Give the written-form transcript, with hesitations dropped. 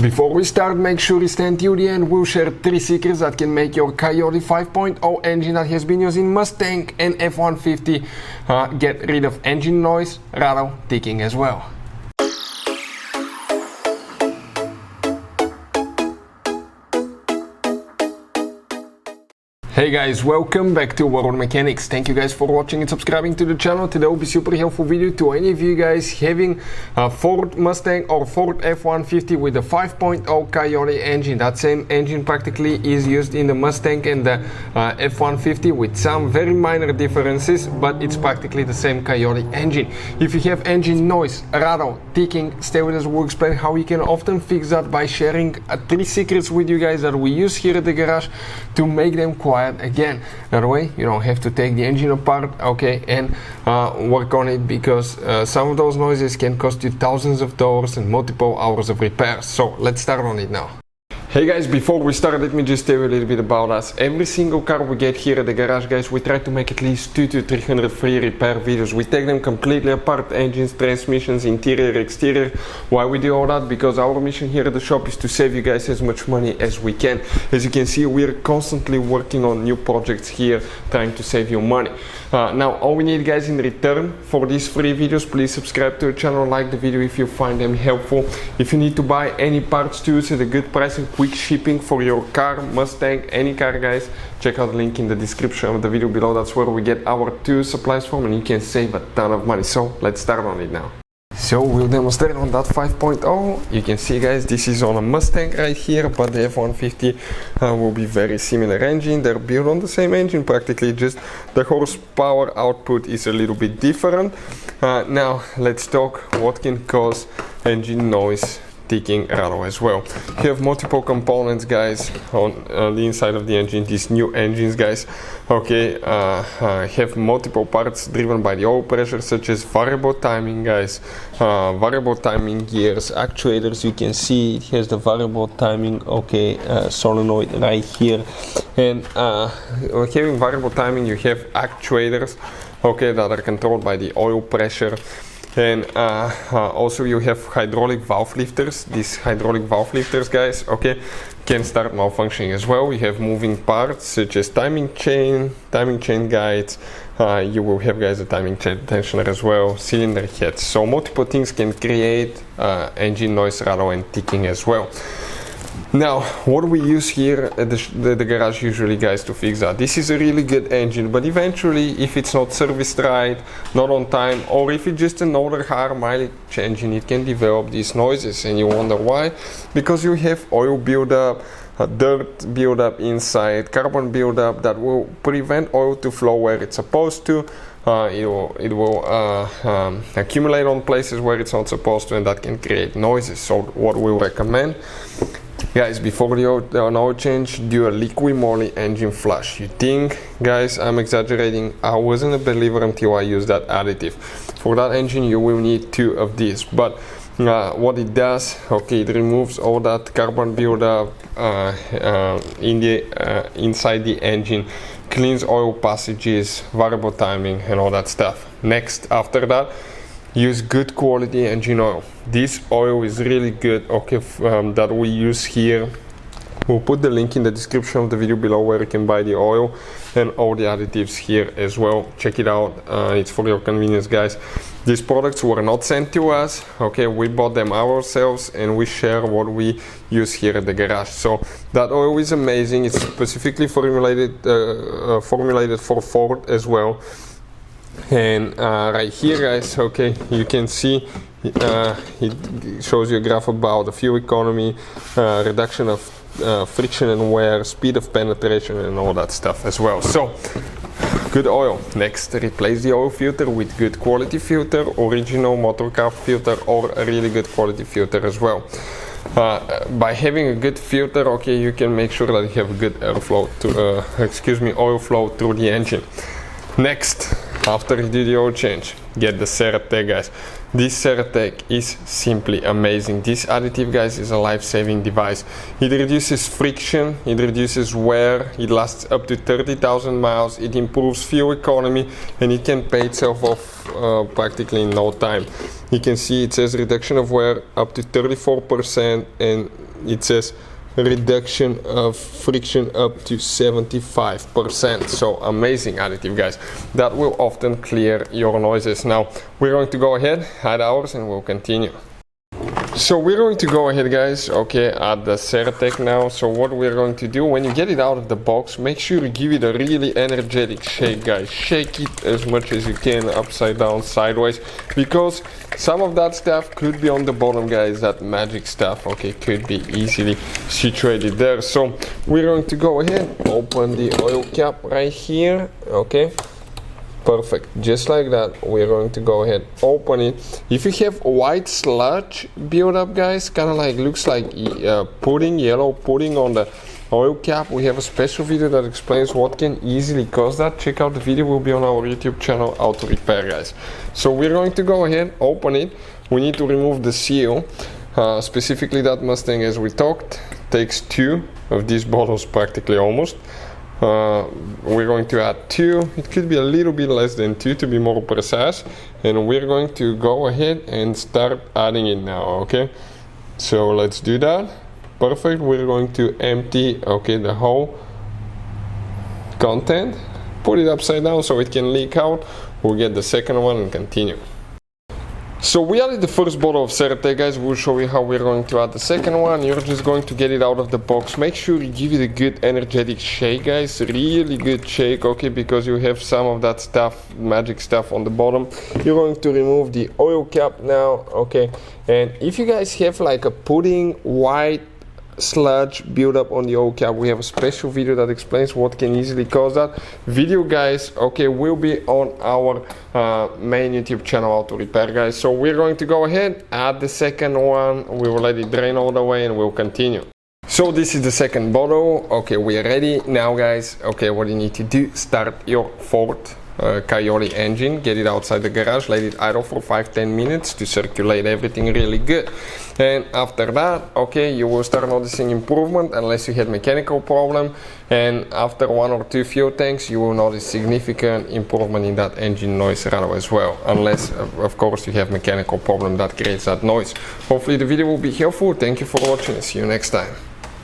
Before we start, make sure you stand till the end. We'll share 3 secrets that can make your Coyote 5.0 engine that has been used in Mustang and F-150 get rid of engine noise, rattle, ticking as well. Hey guys, welcome back to World Mechanics. Thank you guys for watching and subscribing to the channel. Today will be super helpful video to any of you guys having a Ford Mustang or Ford F-150 with the 5.0 Coyote engine. That same engine practically is used in the Mustang and the F-150 with some very minor differences, but it's practically the same Coyote engine. If you have engine noise, rattle, ticking, stay with us. We'll explain how you can often fix that by sharing 3 secrets with you guys that we use here at the garage to make them quiet again. That way you don't have to take the engine apart, okay, and work on it, because some of those noises can cost you thousands of dollars and multiple hours of repairs. So let's start on it now. Hey guys, before we start, let me just tell you a little bit about us. Every single car we get here at the garage, guys, we try to make at least 200 to 300 free repair videos. We take them completely apart, engines, transmissions, interior, exterior. Why we do all that? Because our mission here at the shop is to save you guys as much money as we can. As you can see, we're constantly working on new projects here, trying to save you money. Now, all we need, guys, in return for these free videos, please subscribe to the channel, like the video if you find them helpful. If you need to buy any parts tools at a good price and quick shipping for your car, Mustang, any car, guys, check out the link in the description of the video below. That's where we get our tool supplies from, and you can save a ton of money. So let's start on it now. So we'll demonstrate on that 5.0. You can see, guys, this is on a Mustang right here, but the F-150 will be very similar engine. They're built on the same engine practically, just the horsepower output is a little bit different. Now let's talk what can cause engine noise, ticking, rattle as well. You have multiple components, guys, on the inside of the engine. These new engines, guys, okay, have multiple parts driven by the oil pressure, such as variable timing, guys, variable timing gears, actuators. You can see it has the variable timing, okay, solenoid right here. And having variable timing, you have actuators, okay, that are controlled by the oil pressure. And also you have hydraulic valve lifters. These hydraulic valve lifters, guys, okay, can start malfunctioning as well. We have moving parts such as timing chain guides. You will have, guys, a timing chain tensioner as well, cylinder heads. So multiple things can create engine noise, rattle, and ticking as well. Now, what we use here at the garage usually, guys, to fix that. This is a really good engine, but eventually, if it's not serviced right, not on time, or if it's just an older higher mileage engine, it can develop these noises, and you wonder why. Because you have oil buildup, dirt buildup inside, carbon buildup that will prevent oil to flow where it's supposed to. It will accumulate on places where it's not supposed to, and that can create noises. So what we recommend, guys, before the oil change, do a liquid moly engine flush. You think, guys, I'm exaggerating? I wasn't a believer until I used that additive. For that engine, you will need 2 of these, but what it does, okay, it removes all that carbon buildup inside the engine, cleans oil passages, variable timing, and all that stuff. Next, after that, use good quality engine oil. This oil is really good, okay, that we use here. We'll put the link in the description of the video below where you can buy the oil and all the additives here as well. Check it out, it's for your convenience, guys. These products were not sent to us, okay, we bought them ourselves, and we share what we use here at the garage. So that oil is amazing. It's specifically formulated for Ford as well. And right here, guys, okay, you can see it shows you a graph about the fuel economy, reduction of friction and wear, speed of penetration, and all that stuff as well. So good oil. Next, replace the oil filter with good quality filter, original motor car filter, or a really good quality filter as well. By having a good filter, okay, you can make sure that you have a good airflow to oil flow through the engine. Next, after you do the oil change, get the Ceratec, guys. This Ceratec is simply amazing. This additive, guys, is a life-saving device. It reduces friction, it reduces wear, it lasts up to 30,000 miles, it improves fuel economy, and it can pay itself off practically in no time. You can see it says reduction of wear up to 34%, and it says reduction of friction up to 75%. So amazing additive, guys. That will often clear your noises. Now we're going to go ahead, add ours, and we'll continue. So we're going to go ahead, guys, okay, add the Certec now. So what we're going to do, when you get it out of the box, make sure you give it a really energetic shake, guys. Shake it as much as you can, upside down, sideways, because some of that stuff could be on the bottom, guys. That magic stuff, okay, could be easily situated there. So we're going to go ahead, open the oil cap right here, okay. Perfect, just like that. We're going to go ahead, open it. If you have white sludge build up, guys, kind of like looks like pudding, yellow pudding on the oil cap, we have a special video that explains what can easily cause that. Check out the video, will be on our YouTube channel, Auto Repair, guys. So we're going to go ahead, open it. We need to remove the seal, specifically that Mustang, as we talked, takes 2 of these bottles practically, almost. We're going to add 2, it could be a little bit less than 2 to be more precise, and we're going to go ahead and start adding it now, okay. So let's do that. Perfect. We're going to empty, okay, the whole content, put it upside down so it can leak out. We'll get the second one and continue. So we added the first bottle of Certec, guys. We'll show you how we're going to add the second one. You're just going to get it out of the box. Make sure you give it a good energetic shake, guys. Really good shake, okay, because you have some of that stuff, magic stuff on the bottom. You're going to remove the oil cap now, okay. And if you guys have like a pudding white sludge build up on the oil cap, we have a special video that explains what can easily cause that. Video, guys, okay, will be on our main YouTube channel, Auto Repair, guys. So we're going to go ahead, add the second one. We will let it drain all the way and we'll continue. So this is the second bottle. Okay, we're ready now, guys. Okay, what you need to do, start your Ford Coyote engine, get it outside the garage, let it idle for 5-10 minutes to circulate everything really good. And after that, okay, you will start noticing improvement unless you had mechanical problem, and after 1 or 2 fuel tanks you will notice significant improvement in that engine noise rattle as well, unless of course you have mechanical problem that creates that noise. Hopefully the video will be helpful. Thank you for watching and see you next time.